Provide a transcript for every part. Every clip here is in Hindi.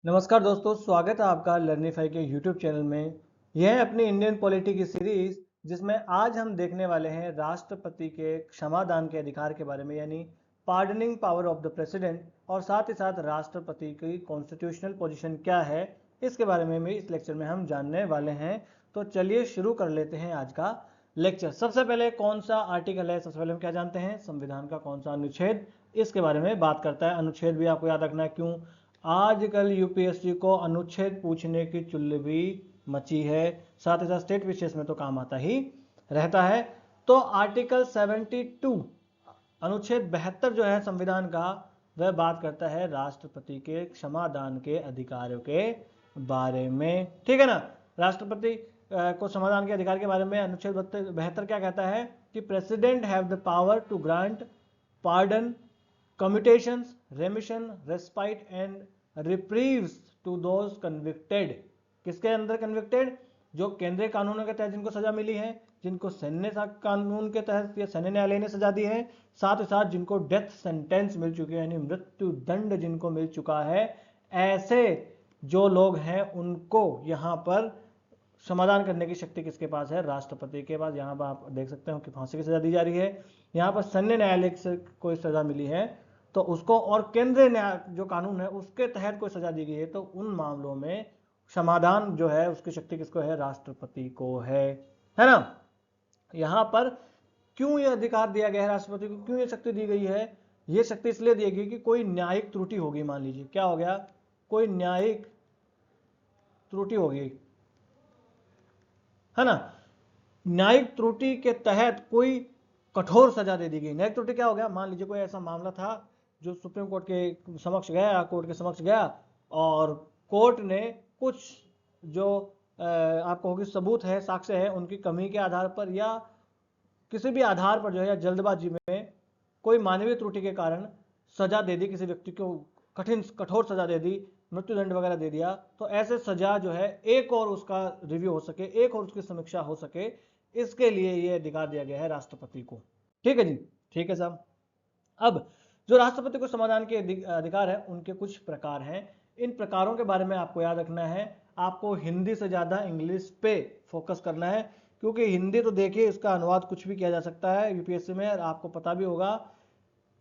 नमस्कार दोस्तों, स्वागत है आपका लर्निफाई के यूट्यूब चैनल में। यह है अपनी इंडियन पॉलिटी की सीरीज जिसमें आज हम देखने वाले हैं राष्ट्रपति के क्षमादान के अधिकार के बारे में, यानी pardoning power of the president, और साथ ही साथ राष्ट्रपति की कॉन्स्टिट्यूशनल पोजीशन क्या है, इसके बारे में भी इस लेक्चर में हम जानने वाले हैं। तो चलिए शुरू कर लेते हैं आज का लेक्चर। सबसे पहले कौन सा आर्टिकल है, सबसे पहले हम क्या जानते हैं, संविधान का कौन सा अनुच्छेद इसके बारे में बात करता है। अनुच्छेद भी आपको याद रखना है, क्यों आजकल यूपीएससी को अनुच्छेद पूछने की चुल्ली भी मची है, साथ ही साथ स्टेट विशेष में तो काम आता ही रहता है। तो आर्टिकल 72 अनुच्छेद 72 जो है संविधान का, वह बात करता है राष्ट्रपति के क्षमादान के अधिकारों के बारे में। ठीक है ना। राष्ट्रपति को क्षमादान के अधिकार के बारे में अनुच्छेद 72 क्या कहता है कि president have the power to grant pardon, commutations, remission, respite and reprieves to those convicted। किसके अंदर कन्विक्टेड? जो केंद्रीय कानूनों के तहत जिनको सजा मिली है, जिनको सैन्य कानून के तहत या सैन्य न्यायालय ने सजा दी है, साथ ही साथ जिनको डेथ सेंटेंस मिल चुकी है यानी मृत्यु दंड जिनको मिल चुका है, ऐसे जो लोग हैं उनको यहाँ पर समाधान करने की शक्ति किसके पास है? राष्ट्रपति के पास। यहाँ पर आप देख सकते हो कि फांसी की सजा दी जा रही है। यहाँ पर सैन्य न्यायालय से कोई सजा मिली है तो उसको, और केंद्रीय न्याय जो कानून है उसके तहत कोई सजा दी गई है, तो उन मामलों में समाधान जो है उसकी शक्ति किसको है? राष्ट्रपति को है ना। यहाँ पर क्यों यह अधिकार दिया गया है राष्ट्रपति को, क्यों यह शक्ति दी गई है? यह शक्ति इसलिए दी गई कि कोई न्यायिक त्रुटि होगी, मान लीजिए क्या हो गया, कोई न्यायिक त्रुटि होगी, है ना। न्यायिक त्रुटि के तहत कोई कठोर सजा दे दी गई। न्यायिक त्रुटि क्या हो गया? मान लीजिए कोई ऐसा मामला था जो सुप्रीम कोर्ट के समक्ष गया, कोर्ट के समक्ष गया, और कोर्ट ने कुछ जो आपको होगी सबूत है, साक्ष्य है, उनकी कमी के आधार पर या किसी भी आधार पर जो है, या जल्दबाजी में कोई मानवीय त्रुटि के कारण सजा दे दी, किसी व्यक्ति को कठोर सजा दे दी, मृत्युदंड वगैरह दे दिया, तो ऐसे सजा जो है एक और उसका रिव्यू हो सके, एक और उसकी समीक्षा हो सके, इसके लिए यह अधिकार दिया गया है राष्ट्रपति को। ठीक है जी, ठीक है साहब। अब जो राष्ट्रपति को समाधान के अधिकार है उनके कुछ प्रकार हैं। इन प्रकारों के बारे में आपको याद रखना है। आपको हिंदी से ज्यादा इंग्लिश पे फोकस करना है, क्योंकि हिंदी तो देखिए इसका अनुवाद कुछ भी किया जा सकता है यूपीएससी में, और आपको पता भी होगा।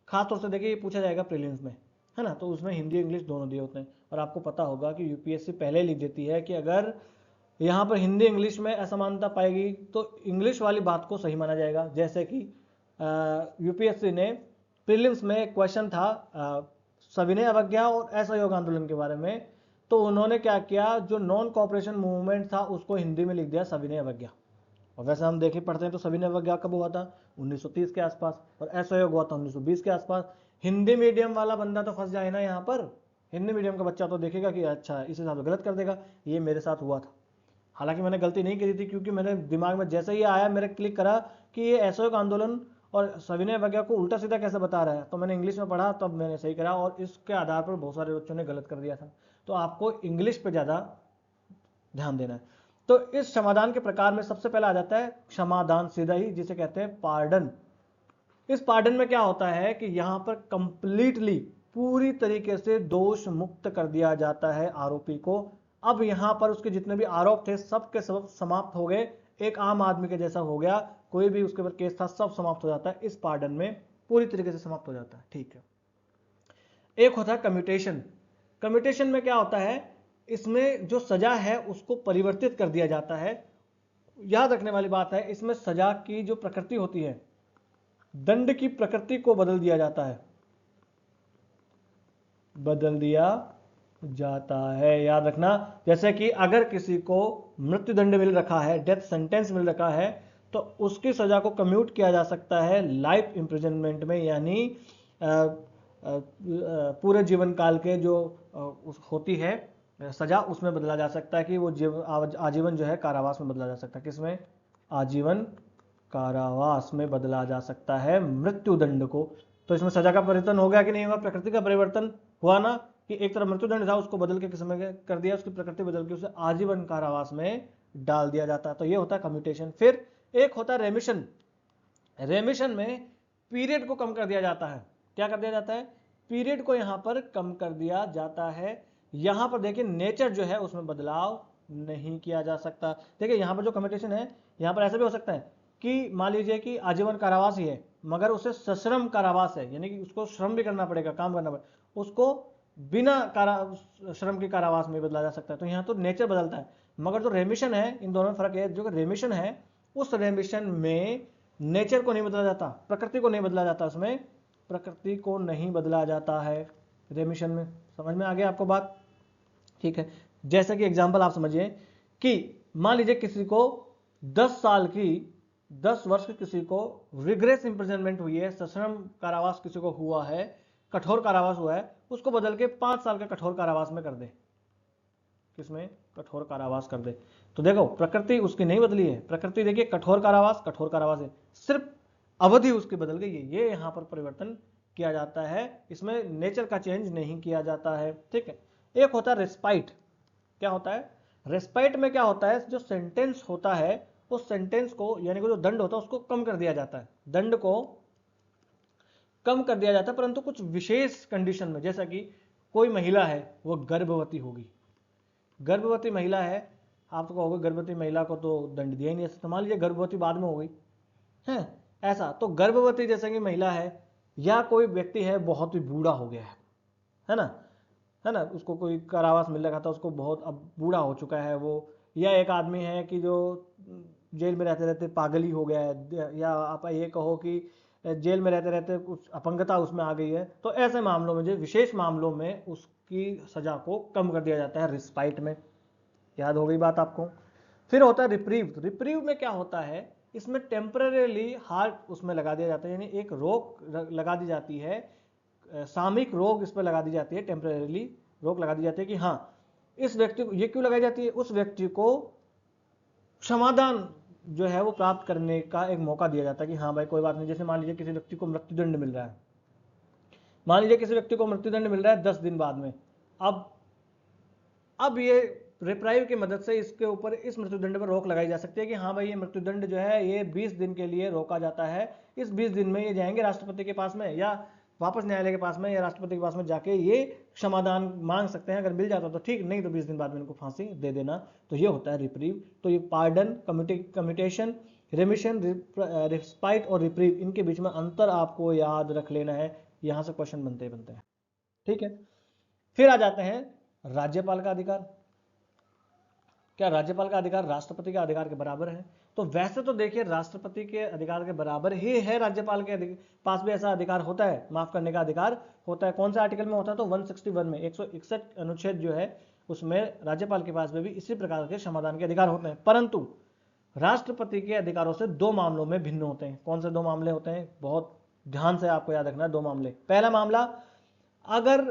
खासतौर से देखिए ये पूछा जाएगा प्रीलिम्स में, है ना, तो उसमें हिंदी इंग्लिश दोनों दिए होते हैं, और आपको पता होगा कि यूपीएससी पहले लिख देती है कि अगर यहाँ पर हिंदी इंग्लिश में असमानता पाएगी तो इंग्लिश वाली बात को सही माना जाएगा। जैसे कि यूपीएससी ने प्रीलिम्स में एक क्वेश्चन था सविनय अवज्ञा और असहयोग आंदोलन के बारे में, तो उन्होंने क्या किया, जो नॉन कॉपरेशन मूवमेंट था उसको हिंदी में लिख दिया सविनय अवज्ञा। और वैसे हम देखें पढ़ते हैं तो सविनय अवज्ञा कब हुआ था? 1930 के आसपास, और असहयोग हुआ था 1920 के आसपास। हिंदी मीडियम वाला बंदा तो फंस जाए ना यहाँ पर, हिंदी मीडियम का बच्चा तो देखेगा कि अच्छा इस हिसाब से गलत कर देगा, ये मेरे साथ हुआ था। हालांकि मैंने गलती नहीं करी थी, क्योंकि मैंने दिमाग में जैसे ही आया मैंने क्लिक करा कि ये असहयोग आंदोलन और सविनय अवज्ञा को उल्टा सीधा कैसे बता रहा है, तो मैंने इंग्लिश में पढ़ा, तब मैंने सही करा, और इसके आधार पर बहुत सारे बच्चों ने गलत कर दिया था। तो आपको इंग्लिश पे ज़्यादा ध्यान देना है। तो इस समाधान के प्रकार में सबसे पहला आ जाता है क्षमादान, सीधा ही, जिसे कहते हैं पार्डन। इस पार्डन में क्या होता है कि यहां पर कंप्लीटली पूरी तरीके से दोष मुक्त कर दिया जाता है आरोपी को। अब यहां पर उसके जितने भी आरोप थे सब के सब समाप्त हो गए, एक आम आदमी के जैसा हो गया, कोई भी उसके ऊपर केस था सब समाप्त हो जाता है, इस पार्डन में पूरी तरीके से समाप्त हो जाता है। ठीक है। एक होता है कम्यूटेशन। कम्यूटेशन में क्या होता है, इसमें जो सजा है उसको परिवर्तित कर दिया जाता है। याद रखने वाली बात है, इसमें सजा की जो प्रकृति होती है, दंड की प्रकृति को बदल दिया जाता है, बदल दिया जाता है। याद रखना, जैसे कि अगर किसी को मृत्युदंड मिल रखा है, डेथ सेंटेंस मिल रखा है, तो उसकी सजा को कम्यूट किया जा सकता है लाइफ इम्प्रिजनमेंट में, यानी पूरे जीवन काल के जो होती है सजा, उसमें बदला जा सकता है कि वो आजीवन जो है कारावास में बदला जा सकता है। किसमें? आजीवन कारावास में बदला जा सकता है मृत्युदंड को। तो इसमें सजा का परिवर्तन हो गया कि नहीं हुआ? प्रकृति का परिवर्तन हुआ ना, कि एक तरफ मृत्युदंड था उसको बदल के किसमें कर दिया, उसकी प्रकृति बदल के उसे आजीवन कारावास में डाल दिया जाता है। तो ये होता है कम्यूटेशन। फिर एक होता है रेमिशन। रेमिशन में पीरियड को कम कर दिया जाता है। क्या कर दिया जाता है? पीरियड को यहां पर कम कर दिया जाता है। यहां पर देखिए नेचर जो है उसमें बदलाव नहीं किया जा सकता। देखिए यहां पर जो कम्यूटेशन है, यहां पर ऐसा भी हो सकता है कि मान लीजिए कि आजीवन कारावास ही है मगर उसे सश्रम कारावास है, यानी कि उसको श्रम भी करना पड़ेगा, काम करना पड़ेगा, उसको बिना श्रम के कारावास में बदला जा सकता है। तो यहाँ तो नेचर बदलता है, मगर जो रेमिशन है, इन दोनों में फर्क है, जो रेमिशन है उस रेमिशन में नेचर को नहीं बदला जाता, प्रकृति को नहीं बदला जाता, उसमें प्रकृति को नहीं बदला जाता है रेमिशन में। समझ में आ गया आपको बात? ठीक है। जैसे कि एग्जांपल आप समझिए कि मान लीजिए किसी को 10 वर्ष की किसी को रिग्रेस इंप्रिजनमेंट हुई है, सश्रम कारावास किसी को हुआ है, कठोर कारावास हुआ है, उसको बदल के 5 साल का कठोर कारावास में कर दे, किसमें? कठोर कारावास कर दे। तो देखो प्रकृति उसकी नहीं बदली है, प्रकृति देखिए कठोर कारावास है, सिर्फ अवधि उसकी बदल गई है, ये यहां पर परिवर्तन किया जाता है, इसमें नेचर का चेंज नहीं किया जाता है। ठीक है। एक होता है रेस्पाइट। क्या होता है रेस्पाइट में? क्या होता है, जो सेंटेंस होता है उस सेंटेंस को, यानी कि जो दंड होता है उसको कम कर दिया जाता है, दंड को कम कर दिया जाता है, परंतु कुछ विशेष कंडीशन में। जैसा कि कोई महिला है वो गर्भवती होगी, गर्भवती महिला है, आप तो कहोगे गर्भवती महिला को तो दंड दिया ही नहीं, तो मान लीजिए गर्भवती बाद में हो गई है ऐसा, तो गर्भवती जैसे कि महिला है, या कोई व्यक्ति है बहुत ही बूढ़ा हो गया है ना, है ना, उसको कोई कारावास मिल रखा था, उसको बहुत अब बूढ़ा हो चुका है वो, या एक आदमी है कि जो जेल में रहते रहते पागल ही हो गया है, या आप ये कहो कि जेल में रहते रहते कुछ अपंगता उसमें आ गई है, तो ऐसे मामलों में, जो विशेष मामलों में, उसकी सजा को कम कर दिया जाता है रिस्पाइट में। याद हो गई बात आपको? फिर होता है रिप्रीव। रिप्रीव में क्या होता है, इसमें टेम्परेली हार्ट उसमें लगा दिया जाता है, यानी एक रोक लगा दी जाती है, सामयिक रोग इस पर लगा दी जाती है, टेम्परेली रोक लगा दी जाती है कि हाँ इस व्यक्ति को, ये क्यों लगाई जाती है, उस व्यक्ति को क्षमादान जो है वो प्राप्त करने का एक मौका दिया जाता है कि हाँ भाई कोई बात नहीं। जैसे मान लीजिए किसी व्यक्ति को मृत्युदंड मिल रहा है, मान लीजिए किसी व्यक्ति को मृत्युदंड मिल रहा है 10 दिन बाद में, अब ये रिप्राइव की मदद से इसके ऊपर, इस मृत्युदंड पर रोक लगाई जा सकती है कि हाँ भाई ये मृत्युदंड जो है ये 20 दिन के लिए रोका जाता है, इस 20 दिन में ये जाएंगे राष्ट्रपति के पास में, या वापस न्यायालय के पास में, या राष्ट्रपति के पास में जाके ये क्षमादान मांग सकते हैं, अगर मिल जाता तो ठीक, नहीं तो 20 दिन बाद में इनको फांसी दे देना। तो ये होता है रिप्रीव। तो ये पार्डन, कम्यूटेशन, रेमिशन, रिस्पाइट और रिप्रीव, इनके बीच में अंतर आपको याद रख लेना है, यहां से क्वेश्चन बनते हैं। ठीक है। फिर आ जाते हैं राज्यपाल का अधिकार। क्या राज्यपाल का अधिकार राष्ट्रपति के अधिकार के बराबर है? तो वैसे तो देखिए राष्ट्रपति के अधिकार के बराबर ही है, राज्यपाल के पास भी ऐसा अधिकार होता है, माफ करने का अधिकार होता है। कौन सा आर्टिकल में होता है? तो 161 में, 161 अनुच्छेद जो है उसमें राज्यपाल के पास में भी इसी प्रकार के समाधान के अधिकार होते हैं, परंतु राष्ट्रपति के अधिकारों से 2 मामलों में भिन्न होते हैं। कौन से 2 मामले होते हैं? बहुत ध्यान से आपको याद रखना है 2 मामले। पहला मामला, अगर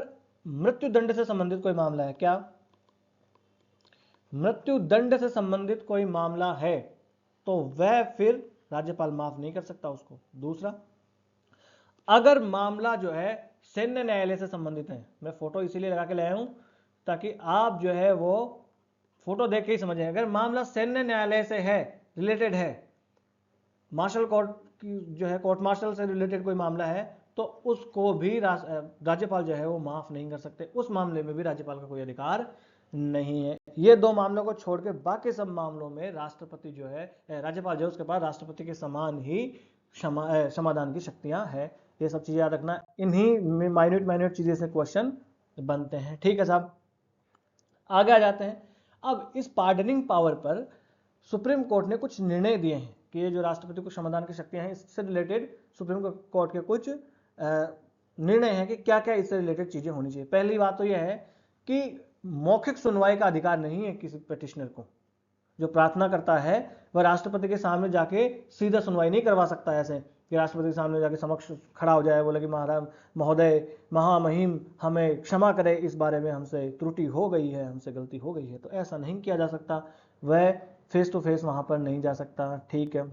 मृत्युदंड से संबंधित कोई मामला है, क्या मृत्यु दंड से संबंधित कोई मामला है तो वह फिर राज्यपाल माफ नहीं कर सकता उसको। दूसरा, अगर मामला जो है सैन्य न्यायालय से संबंधित है, मैं फोटो इसीलिए लगा के लाया हूं ताकि आप जो है वो फोटो देख के ही समझें। अगर मामला सैन्य न्यायालय से है, रिलेटेड है, मार्शल कोर्ट की जो है, कोर्ट मार्शल से रिलेटेड कोई मामला है, तो उसको भी राज्यपाल जो है वो माफ नहीं कर सकते, उस मामले में भी राज्यपाल का कोई अधिकार नहीं है। ये 2 मामलों को छोड़ के बाकी सब मामलों में राष्ट्रपति जो है, राज्यपाल जो है उसके पास राष्ट्रपति के समान ही समाधान की शक्तियां है। ये सब चीजें याद रखना, इन्हीं माइन्यूट चीजें से क्वेश्चन बनते हैं। ठीक है साहब, आगे आ जाते हैं। अब इस पार्डनिंग पावर पर सुप्रीम कोर्ट ने कुछ निर्णय दिए हैं कि ये जो राष्ट्रपति को समाधान की शक्तियां हैं, इससे रिलेटेड सुप्रीम कोर्ट के कुछ निर्णय हैं कि क्या क्या इससे रिलेटेड चीजें होनी चाहिए। पहली बात तो यह है कि मौखिक सुनवाई का अधिकार नहीं है किसी पेटिशनर को। जो प्रार्थना करता है वह राष्ट्रपति के सामने जाके सीधा सुनवाई नहीं करवा सकता, ऐसे कि राष्ट्रपति के सामने जाके समक्ष खड़ा हो जाए, बोले कि महाराज महोदय महामहिम हमें क्षमा करें, इस बारे में हमसे त्रुटि हो गई है, हमसे गलती हो गई है। तो ऐसा नहीं किया जा सकता, वह फेस टू फेस वहां पर नहीं जा सकता। ठीक है,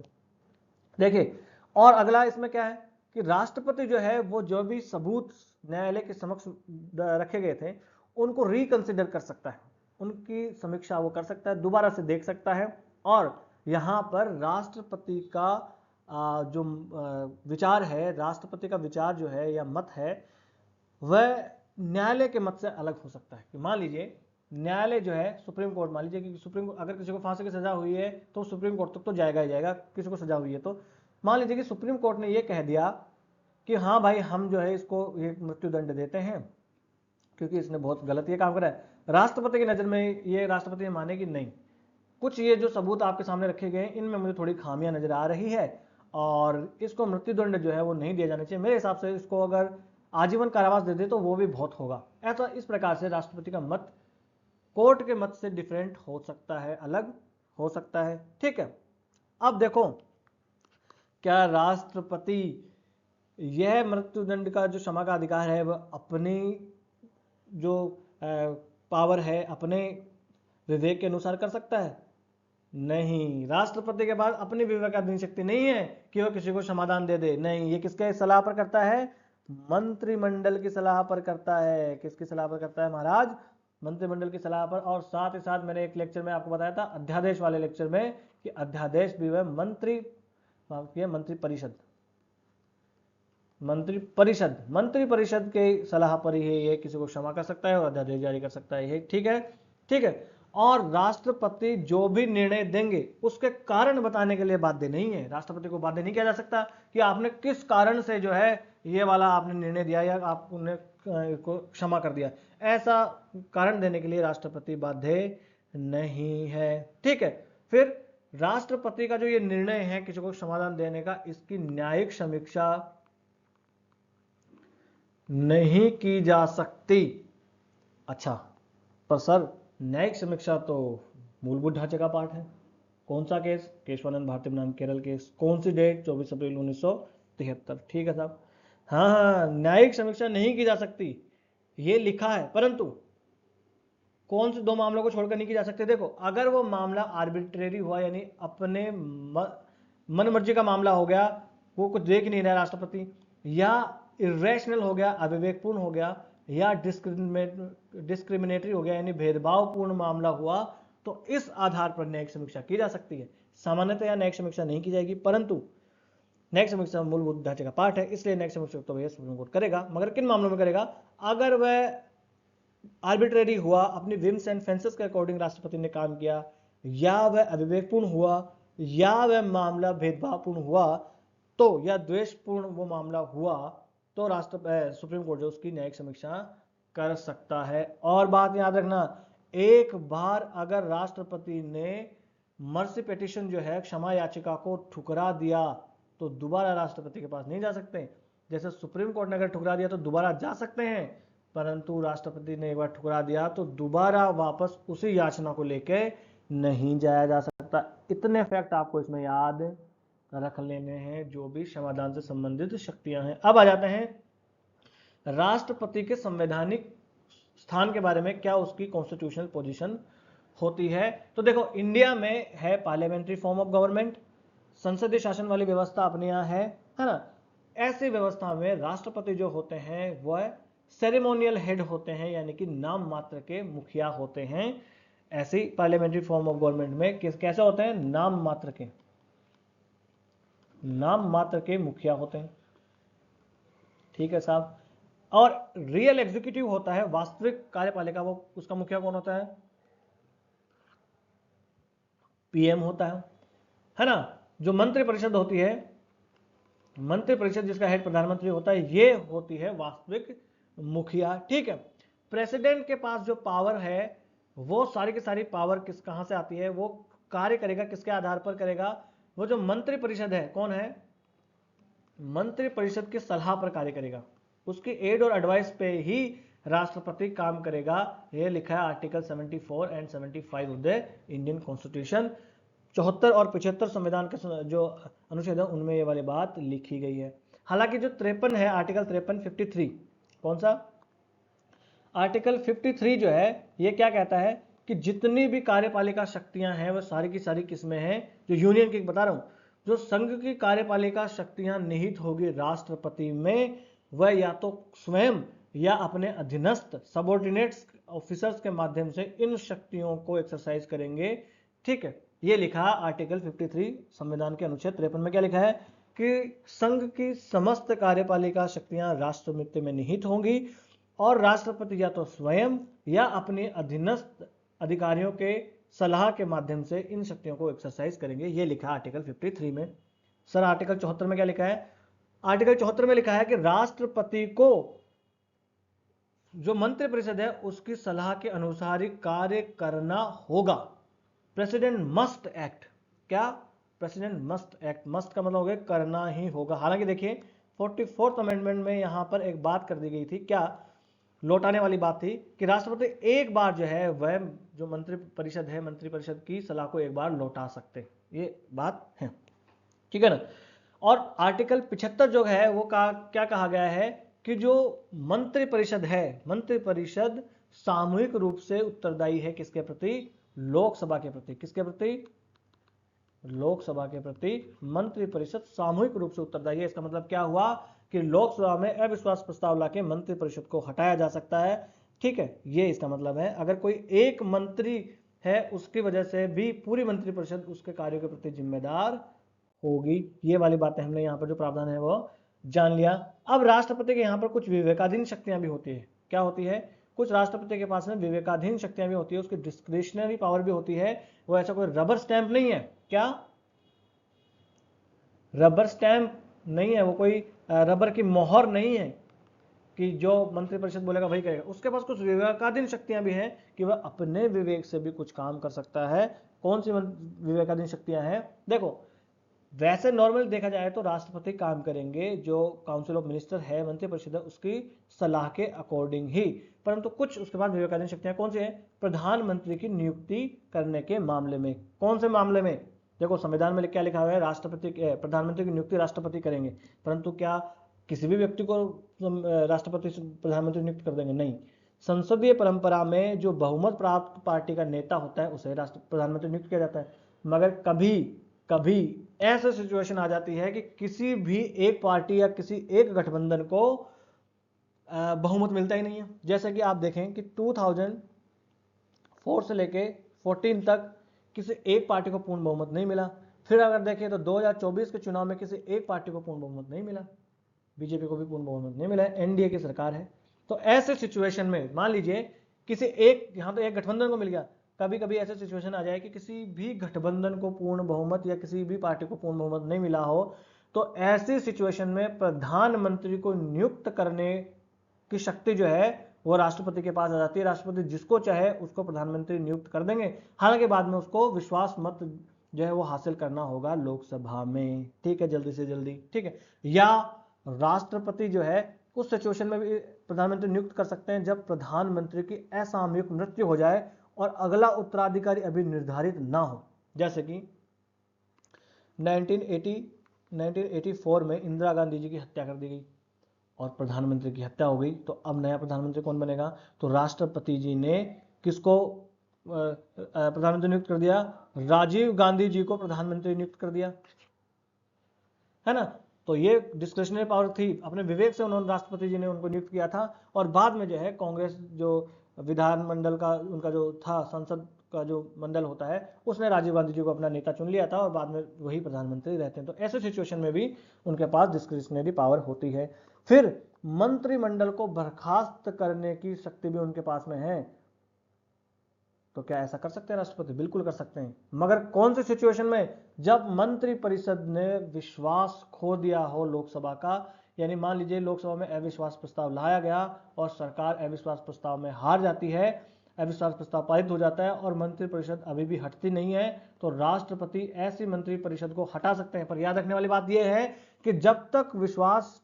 देखिए और अगला इसमें क्या है कि राष्ट्रपति जो है वो जो भी सबूत न्यायालय के समक्ष रखे गए थे उनको रिकंसिडर कर सकता है, उनकी समीक्षा वो कर सकता है, दोबारा से देख सकता है। और यहां पर राष्ट्रपति का जो विचार है, राष्ट्रपति का विचार जो है या मत है, वह न्यायालय के मत से अलग हो सकता है। कि मान लीजिए न्यायालय जो है सुप्रीम कोर्ट, मान लीजिए कि सुप्रीम कोर्ट, अगर किसी को फांसी की सजा हुई है तो सुप्रीम कोर्ट तक तो जाएगा ही जाएगा, किसी को सजा हुई है तो। मान लीजिए कि सुप्रीम कोर्ट ने ये कह दिया कि हाँ भाई हम जो है इसको ये मृत्युदंड देते हैं क्योंकि इसने बहुत गलत ये काम करा है। राष्ट्रपति की नज़र में ये राष्ट्रपति ने माने कि नहीं, कुछ ये जो सबूत आपके सामने रखे गए हैं इनमें मुझे थोड़ी खामियां नजर आ रही है और इसको मृत्युदंड जो है वो नहीं दिया जाना चाहिए। मेरे हिसाब से इसको अगर आजीवन कारावास दे दे तो वो भी बहुत होगा। ऐसा इस प्रकार से राष्ट्रपति का मत कोर्ट के मत से डिफरेंट हो सकता है, अलग हो सकता है। ठीक है, अब देखो क्या राष्ट्रपति यह मृत्युदंड का जो क्षमा का अधिकार है वह अपनी जो पावर है अपने विवेक के अनुसार कर सकता है? नहीं, राष्ट्रपति के पास अपनी विवेकाधीन शक्ति नहीं है कि वह किसी को समाधान दे दे। नहीं, ये किसके सलाह पर करता है? मंत्रिमंडल की सलाह पर करता है। किसकी सलाह पर करता है महाराज? मंत्रिमंडल की सलाह पर। और साथ ही साथ मैंने एक लेक्चर में आपको बताया था, अध्यादेश वाले लेक्चर में, कि अध्यादेश भी वह मंत्रि परिषद के सलाह पर ही ये किसी को क्षमा कर सकता है और अध्यादेश जारी कर सकता है। ये ठीक है, ठीक है। और राष्ट्रपति जो भी निर्णय देंगे उसके कारण बताने के लिए बाध्य नहीं है। राष्ट्रपति को बाध्य नहीं किया जा सकता कि आपने किस कारण से जो है ये वाला आपने निर्णय दिया या आपने को क्षमा कर दिया, ऐसा कारण देने के लिए राष्ट्रपति बाध्य नहीं है। ठीक है, फिर राष्ट्रपति का जो ये निर्णय है किसी को समाधान देने का, इसकी न्यायिक समीक्षा नहीं की जा सकती। अच्छा, पर सर न्यायिक समीक्षा तो मूलभूत ढांचे का पार्ट है। कौन सा केस? केशवानंद भारती बनाम केरल केस। कौन सी डेट? 24 अप्रैल 1973। ठीक है साहब, हाँ, न्यायिक समीक्षा नहीं की जा सकती ये लिखा है, परंतु कौन से दो मामलों को छोड़कर नहीं की जा सकती? देखो, अगर वो मामला आर्बिट्रेरी हुआ, यानी अपने मन मर्जी का मामला हो गया, वो कुछ देख नहीं रहा राष्ट्रपति, या इरेशनल हो गया, अविवेकपूर्ण हो गया, या डिस्क्रिमिनेटरी हो गया, यानी भेदभावपूर्ण मामला हुआ, तो इस आधार पर न्यायिक समीक्षा की जा सकती है। सामान्यतः न्यायिक समीक्षा नहीं की जाएगी, परंतु न्यायिक समीक्षा मूलभूत ढांचे का पार्ट है, इसलिए न्यायिक समीक्षा तो वह सुप्रीम कोर्ट करेगा। मगर किन मामलों में करेगा? अगर वह आर्बिट्रेरी हुआ, अपनी विम्स एंड फेंसेस के अकॉर्डिंग राष्ट्रपति ने काम किया, या वह अविवेकपूर्ण हुआ, या वह मामला भेदभावपूर्ण हुआ, तो या द्वेषपूर्ण वो मामला हुआ, तो सुप्रीम कोर्ट जो उसकी न्यायिक समीक्षा कर सकता है। और बात याद रखना, एक बार अगर राष्ट्रपति ने मर्सी पिटीशन जो है क्षमा याचिका को ठुकरा दिया तो दोबारा राष्ट्रपति के पास नहीं जा सकते। जैसे सुप्रीम कोर्ट ने अगर ठुकरा दिया तो दोबारा जा सकते हैं, परंतु राष्ट्रपति ने एक बार ठुकरा दिया तो दोबारा वापस उसी याचना को लेके नहीं जाया जा सकता। इतने फैक्ट आपको इसमें याद रख लेने हैं जो भी समाधान से संबंधित शक्तियां हैं। अब आ जाते हैं राष्ट्रपति के संवैधानिक स्थान के बारे में, क्या उसकी कॉन्स्टिट्यूशनल पोजीशन होती है। तो देखो, इंडिया में है पार्लियामेंट्री फॉर्म ऑफ गवर्नमेंट, संसदीय शासन वाली व्यवस्था अपने यहाँ है ना। ऐसी व्यवस्था में राष्ट्रपति जो होते हैं वह सेरेमोनियल हेड होते हैं, यानी कि नाम मात्र के मुखिया होते हैं। ऐसी पार्लियामेंट्री फॉर्म ऑफ गवर्नमेंट में कैसे होते हैं? नाम मात्र के मुखिया होते हैं। ठीक है साहब। और रियल एग्जीक्यूटिव होता है, वास्तविक कार्यपालिका, वो उसका मुखिया कौन होता है? पीएम होता है ना। जो मंत्रिपरिषद होती है, मंत्रिपरिषद जिसका हेड प्रधानमंत्री होता है, ये होती है वास्तविक मुखिया। ठीक है, प्रेसिडेंट के पास जो पावर है वो सारी की सारी पावर कहां से आती है? वो कार्य करेगा किसके आधार पर करेगा? वो जो मंत्रिपरिषद है, कौन है? मंत्रिपरिषद की सलाह पर कार्य करेगा, उसकी एड और एडवाइस पे ही राष्ट्रपति काम करेगा। ये लिखा है article 74 and 75 of the Indian constitution. 74 और 75 संविधान के जो अनुच्छेद है उनमें ये वाली बात लिखी गई है। हालांकि जो 53 है, आर्टिकल 53 53, कौन सा? आर्टिकल 53 जो है ये क्या कहता है कि जितनी भी कार्यपालिका शक्तियां हैं वह सारी की सारी किसमें हैं? जो यूनियन की बता रहा हूं, जो संघ की कार्यपालिका शक्तियां निहित होगी राष्ट्रपति में, वह या तो स्वयं या अपने अधीनस्थ सबऑर्डिनेट्स ऑफिसर्स के माध्यम से इन शक्तियों को एक्सरसाइज करेंगे। ठीक है, ये लिखा है आर्टिकल 53 संविधान के अनुच्छेद 53 में। क्या लिखा है कि संघ की समस्त कार्यपालिका शक्तियां राष्ट्रपति में निहित होंगी और राष्ट्रपति या तो स्वयं या अपने अधीनस्थ अधिकारियों के सलाह के माध्यम से इन शक्तियों को एक्सरसाइज करेंगे। ये लिखा आर्टिकल 53 में। सर आर्टिकल 74 में क्या लिखा है? आर्टिकल 74 में लिखा है कि राष्ट्रपति को जो मंत्रिपरिषद है उसकी सलाह के अनुसार ही कार्य करना होगा। President must act. क्या? President must act. मस्ट का मतलब हो गया करना ही होगा। हालांकि देखिए 44th अमेंडमेंट में यहां पर एक बात कर दी गई थी, क्या लौटाने वाली बात थी कि राष्ट्रपति एक बार जो है वह जो मंत्रिपरिषद है, मंत्रिपरिषद की सलाह को एक बार लौटा सकते, ये बात है, ठीक है ना। और आर्टिकल 75 जो है वो क्या कहा गया है कि जो मंत्रिपरिषद है, मंत्रिपरिषद सामूहिक रूप से उत्तरदायी है किसके प्रति? लोकसभा के प्रति। किसके प्रति? लोकसभा के प्रति मंत्रिपरिषद सामूहिक रूप से उत्तरदायी है। इसका मतलब क्या हुआ कि लोकसभा में अविश्वास प्रस्ताव लाके मंत्रिपरिषद को हटाया जा सकता है, ठीक है, ये इसका मतलब है। अगर कोई एक मंत्री है उसकी वजह से भी पूरी मंत्रिपरिषद उसके कार्यों के प्रति जिम्मेदार होगी। ये वाली बातें हमने यहाँ पर जो प्रावधान है वो जान लिया। अब राष्ट्रपति के यहाँ पर कुछ विवेकाधीन शक्तियां भी होती है। क्या होती है? कुछ राष्ट्रपति के पास में विवेकाधीन शक्तियां भी होती है, उसकी डिस्क्रिशनरी पावर भी होती है। वो ऐसा कोई रबर स्टैंप नहीं है। क्या? रबर स्टैंप नहीं है, वो कोई रबर की मोहर नहीं है कि जो मंत्रिपरिषद बोलेगा वही करेगा। उसके पास कुछ विवेकाधीन शक्तियां भी हैं कि वह अपने विवेक से भी कुछ काम कर सकता है। कौन सी विवेकाधीन शक्तियां हैं? देखो, वैसे नॉर्मल देखा जाए तो राष्ट्रपति काम करेंगे, जो काउंसिल ऑफ मिनिस्टर है, मंत्रिपरिषद है, उसकी सलाह के अकॉर्डिंग ही। परंतु कुछ उसके बाद विवेकाधीन शक्तियां कौन सी है? प्रधानमंत्री की नियुक्ति करने के मामले में। कौन से मामले में? देखो, संविधान में क्या लिखा हुआ है? राष्ट्रपति, प्रधानमंत्री की नियुक्ति राष्ट्रपति करेंगे। परंतु क्या किसी भी व्यक्ति को राष्ट्रपति प्रधानमंत्री नियुक्त कर देंगे? नहीं। संसदीय परंपरा में जो बहुमत प्राप्त पार्टी का नेता होता है उसे प्रधानमंत्री नियुक्त किया जाता है। मगर कभी कभी ऐसा सिचुएशन आ जाती है कि किसी भी एक पार्टी या किसी एक गठबंधन को बहुमत मिलता ही नहीं है। जैसे कि आप देखें कि 2004 से लेके 14 तक किसी एक पार्टी को पूर्ण बहुमत नहीं मिला। फिर अगर देखें तो 2024 के चुनाव में किसी एक पार्टी को पूर्ण बहुमत नहीं मिला, बीजेपी को भी पूर्ण बहुमत नहीं मिला, एनडीए की सरकार है। तो ऐसे सिचुएशन में मान लीजिए किसी एक, यहां तो एक गठबंधन को मिल गया, कभी कभी ऐसे सिचुएशन आ जाए कि किसी भी गठबंधन को पूर्ण बहुमत या किसी भी पार्टी को पूर्ण बहुमत नहीं मिला हो, तो ऐसी सिचुएशन में प्रधानमंत्री को नियुक्त करने की शक्ति जो है वो राष्ट्रपति के पास आ जाती है। राष्ट्रपति जिसको चाहे उसको प्रधानमंत्री नियुक्त कर देंगे। हालांकि बाद में उसको विश्वास मत जो है वो हासिल करना होगा लोकसभा में, ठीक है, जल्दी से जल्दी, ठीक है। या राष्ट्रपति जो है उस सिचुएशन में भी प्रधानमंत्री नियुक्त कर सकते हैं जब प्रधानमंत्री की असामयिक मृत्यु हो जाए और अगला उत्तराधिकारी अभी निर्धारित ना हो। जैसे कि 1984 में इंदिरा गांधी जी की हत्या कर दी गई और प्रधानमंत्री की हत्या हो गई, तो अब नया प्रधानमंत्री कौन बनेगा? तो राष्ट्रपति जी ने किसको प्रधानमंत्री नियुक्त कर दिया? राजीव गांधी जी को प्रधानमंत्री नियुक्त कर दिया, है ना। तो ये डिस्क्रिशनरी पावर थी, अपने विवेक से उन्होंने, राष्ट्रपति जी ने उनको नियुक्त किया था। और बाद में जो है कांग्रेस जो विधानमंडल का उनका जो था, संसद का जो मंडल होता है, उसने राजीव गांधी जी को अपना नेता चुन लिया था और बाद में वही प्रधानमंत्री रहते हैं। तो ऐसे सिचुएशन में भी उनके पास डिस्क्रिशनरी पावर होती है। फिर मंत्रिमंडल को बर्खास्त करने की शक्ति भी उनके पास में है। तो क्या ऐसा कर सकते हैं राष्ट्रपति? बिल्कुल कर सकते हैं, मगर कौन सी सिचुएशन में? जब मंत्रिपरिषद ने विश्वास खो दिया हो लोकसभा का। यानी मान लीजिए लोकसभा में अविश्वास प्रस्ताव लाया गया और सरकार अविश्वास प्रस्ताव में हार जाती है, अविश्वास प्रस्ताव पारित हो जाता है और मंत्रिपरिषद अभी भी हटती नहीं है, तो राष्ट्रपति ऐसी मंत्रिपरिषद को हटा सकते हैं। पर याद रखने वाली बात यह है कि जब तक विश्वास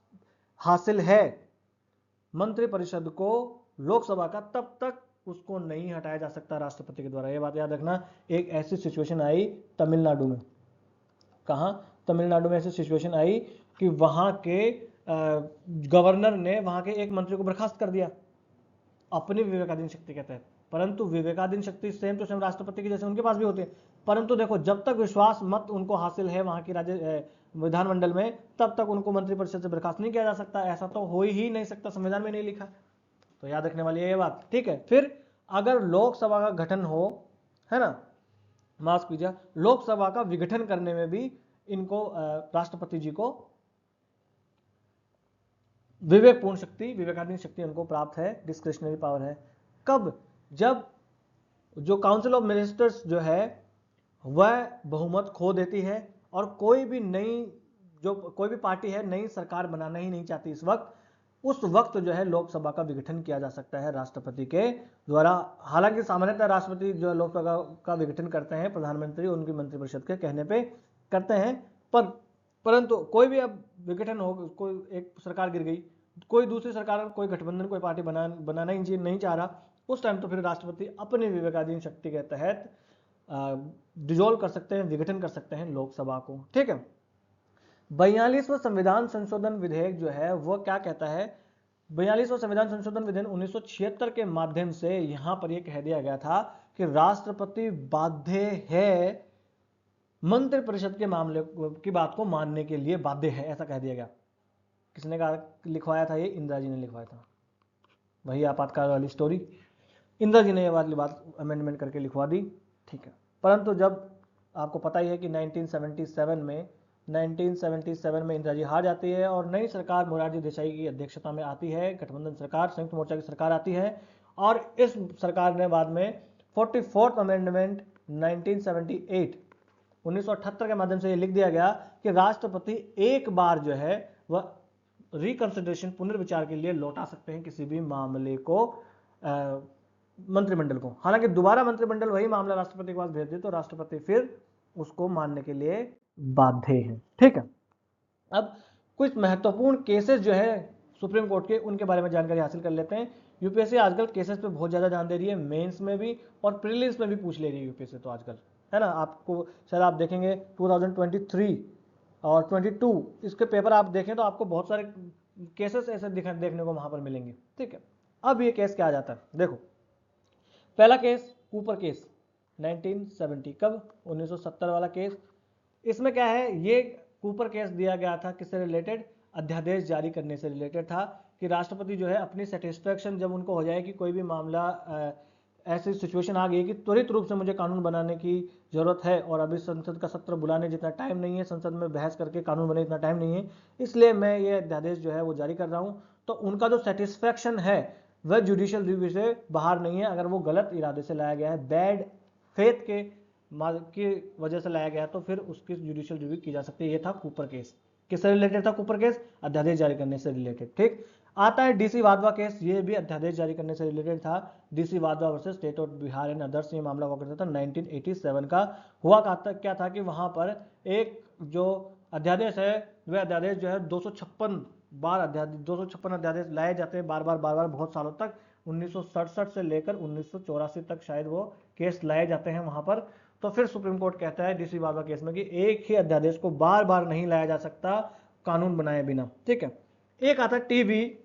हासिल है मंत्रिपरिषद को लोकसभा का, तब तक उसको नहीं हटाया जा सकता राष्ट्रपति के द्वारा। यह बात याद रखना। एक ऐसी सिचुएशन आई तमिलनाडु में, कहां? तमिलनाडु में ऐसी सिचुएशन आई कि वहां के गवर्नर ने वहां के एक मंत्री को बर्खास्त कर दिया अपनी विवेकाधीन शक्ति के तहत। परंतु विवेकाधीन शक्ति सेम टू सेम राष्ट्रपति की जैसे उनके पास भी होती है, परंतु देखो जब तक विश्वास मत उनको हासिल है वहां की राज्य विधानमंडल में, तब तक उनको मंत्रिपरिषद से बर्खास्त नहीं किया जा सकता। ऐसा तो हो ही नहीं सकता, संविधान में नहीं लिखा। तो याद रखने वाली है ये बात, ठीक है। फिर अगर लोकसभा का गठन हो, है ना, माफ कीजिए, लोकसभा का विघटन करने में भी इनको राष्ट्रपति जी को विवेकपूर्ण शक्ति, विवेकाधीन शक्ति उनको प्राप्त है, डिस्क्रिशनरी पावर है। कब? जब जो काउंसिल ऑफ मिनिस्टर्स जो है वह बहुमत खो देती है और कोई भी पार्टी है नई सरकार बनाना ही नहीं चाहती इस वक्त, उस वक्त जो है लोकसभा का विघटन किया जा सकता है राष्ट्रपति के द्वारा। हालांकि सामान्यतः राष्ट्रपति जो है लोकसभा का विघटन करते हैं, प्रधानमंत्री उनकी मंत्रिपरिषद के कहने पे करते हैं, परंतु कोई भी अब विघटन हो, कोई एक सरकार गिर गई, कोई दूसरी सरकार, कोई गठबंधन, कोई पार्टी बनाना ही नहीं चाह रहा, उस टाइम तो फिर राष्ट्रपति अपनी विवेकाधीन शक्ति के तहत डिजोल्व कर सकते हैं, विघटन कर सकते हैं लोकसभा को। ठीक है। 42वां संविधान संशोधन विधेयक जो है वो क्या कहता है? 42वां संविधान संशोधन विधेयक 1976 के माध्यम से यहां पर यह कह दिया गया था कि राष्ट्रपति बाध्य है, मंत्रिपरिषद के मामले की बात को मानने के लिए बाध्य है, ऐसा कह दिया गया। किसने कहा, लिखवाया था? ये इंदिरा जी ने लिखवाया था। वही आपातकाल वाली स्टोरी, इंदिरा जी ने ये वाली बात अमेंडमेंट करके लिखवा दी। ठीक है। परंतु जब आपको पता ही है कि 1977 में इंदिरा जी हार जाती है और नई सरकार मोरारजी देसाई की अध्यक्षता में आती है, गठबंधन सरकार, संयुक्त मोर्चा की सरकार आती है, और इस सरकार ने बाद में 44th अमेंडमेंट 1978 के माध्यम से ये लिख दिया गया कि राष्ट्रपति एक बार जो है वह रिकंसिडरेशन, पुनर्विचार के लिए लौटा सकते हैं किसी भी मामले को मंत्रिमंडल को। हालांकि दोबारा मंत्रिमंडल वही मामला राष्ट्रपति के पास भेज दे तो राष्ट्रपति फिर उसको मानने के लिए बाध्य है। ठीक है। अब कुछ महत्वपूर्ण केसेस जो है सुप्रीम कोर्ट के, उनके बारे में जानकारी हासिल कर लेते हैं। यूपीएससी आजकल केसेस पे बहुत ज्यादा ध्यान दे रही है, मेंस में भी और प्रीलिम्स में भी पूछ ले रही है यूपीएससी तो आजकल, है ना। आपको शायद आप देखेंगे 2023 और 22 इसके पेपर आप देखें तो आपको बहुत सारे केसेस ऐसे देखने को वहां पर मिलेंगे। ठीक है। अब ये केस क्या आ जाता है, देखो। पहला केस कूपर केस 1970, कब? 1970 वाला केस। इसमें क्या है, ये कूपर केस दिया गया था किससे रिलेटेड? अध्यादेश जारी करने से रिलेटेड था कि राष्ट्रपति जो है अपनी सेटिस्फेक्शन जब उनको हो जाए कि कोई भी मामला ऐसी सिचुएशन आ गई कि त्वरित रूप से मुझे कानून बनाने की जरूरत है और अभी संसद का सत्र बुलाने जितना टाइम नहीं है, संसद में बहस करके कानून बने इतना टाइम नहीं है, इसलिए मैं ये अध्यादेश जो है वो जारी कर रहा हूँ, तो उनका जो सेटिस्फेक्शन है वह जुडिशियल रिव्यू से बाहर नहीं है। अगर वो गलत इरादे से लाया गया है, बैड फेथ की वजह से लाया गया, तो फिर उसकी जुडिशियल रिव्यू की जा सकती है। ये था कूपर केस। किससे रिलेटेड था कूपर केस? अध्यादेश जारी करने से रिलेटेड। ठीक। आता है डीसी वाधवा केस, ये भी अध्यादेश जारी करने से रिलेटेड था। DC Wadhwa versus state of Bihar and others, ये मामला हुआ करता था 1987 का। हुआ क्या था कि वहां पर एक जो अध्यादेश है वह अध्यादेश जो है 256 अध्यादेश लाए जाते हैं बार बार बहुत सालों तक। 1967 से लेकर 1984 तक शायद वो केस लाए जाते हैं वहां पर। तो फिर सुप्रीम कोर्ट कहता है डीसी वाधवा केस में कि एक ही अध्यादेश को बार बार नहीं लाया जा सकता कानून बनाए बिना। ठीक है। एक आता है टीबी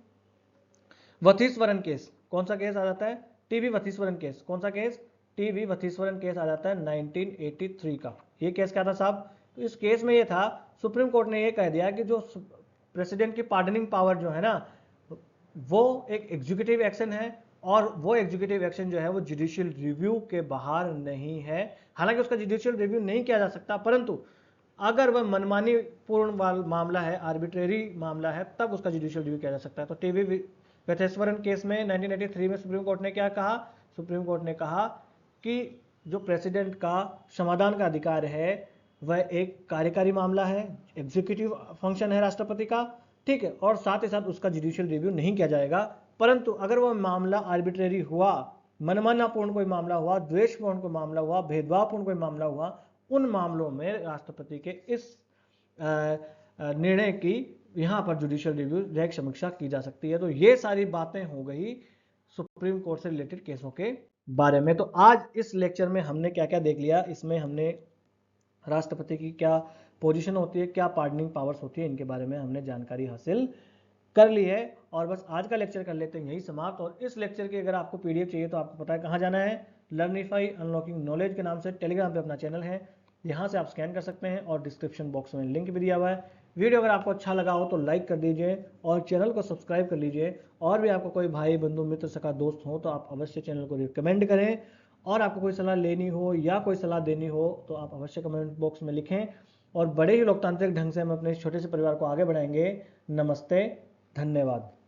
वथीश्वरन केस। कौन सा केस आ जाता है? TB Vathishwaran case. कौन सा केस? टीबी वथीश्वरन केस आ जाता है 1983 का। ये केस क्या था साहब? तो इस केस में ये था, सुप्रीम कोर्ट ने ये कह दिया कि जो प्रेसिडेंट की पार्डनिंग पावर जो है ना, वो एक एग्जीक्यूटिव एक्शन है और वो एग्जीक्यूटिव एक्शन जो है वो जुडिशियल रिव्यू के बाहर नहीं है। हालांकि उसका जुडिशियल रिव्यू नहीं किया जा सकता, परंतु अगर वह मनमानी पूर्ण मामला है, आर्बिट्रेरी मामला है, तब उसका जुडिशियल रिव्यू किया जा सकता है। तो टीबी वथेश्वरन केस में 1983 में सुप्रीम कोर्ट ने क्या कहा? सुप्रीम कोर्ट ने कहा कि जो प्रेसिडेंट का समाधान का अधिकार है वह एक कार्यकारी मामला है, एग्जीक्यूटिव फंक्शन है राष्ट्रपति का। ठीक है। और साथ ही साथ उसका जुडिशियल रिव्यू नहीं किया जाएगा। परंतु अगर वह मामला आर्बिट्रेरी हुआ, मनमानापूर्ण कोई मामला हुआ, द्वेषपूर्ण कोई मामला हुआ, भेदभावपूर्ण कोई मामला हुआ, उन मामलों में राष्ट्रपति के इस निर्णय की यहां पर जुडिशियल रिव्यू न्यायिक समीक्षा की जा सकती है। तो ये सारी बातें हो गई सुप्रीम कोर्ट से रिलेटेड केसों के बारे में। तो आज इस लेक्चर में हमने क्या क्या देख लिया, इसमें हमने राष्ट्रपति की क्या पोजीशन होती है, क्या पार्डनिंग पावर्स होती है, इनके बारे में हमने जानकारी हासिल कर ली है। और बस आज का लेक्चर कर लेते हैं यही समाप्त। और इस लेक्चर की अगर आपको पीडीएफ चाहिए तो आपको पता है कहाँ जाना है, लर्निफाई अनलॉकिंग नॉलेज के नाम से टेलीग्राम पे अपना चैनल है, यहाँ से आप स्कैन कर सकते हैं और डिस्क्रिप्शन बॉक्स में लिंक भी दिया हुआ है। वीडियो अगर आपको अच्छा लगा हो तो लाइक कर दीजिए और चैनल को सब्सक्राइब कर लीजिए। और भी आपको कोई भाई बंधु मित्र सका दोस्त हो तो आप अवश्य चैनल को रिकमेंड करें। और आपको कोई सलाह लेनी हो या कोई सलाह देनी हो तो आप अवश्य कमेंट बॉक्स में लिखें। और बड़े ही लोकतांत्रिक ढंग से हम अपने छोटे से परिवार को आगे बढ़ाएंगे। नमस्ते, धन्यवाद।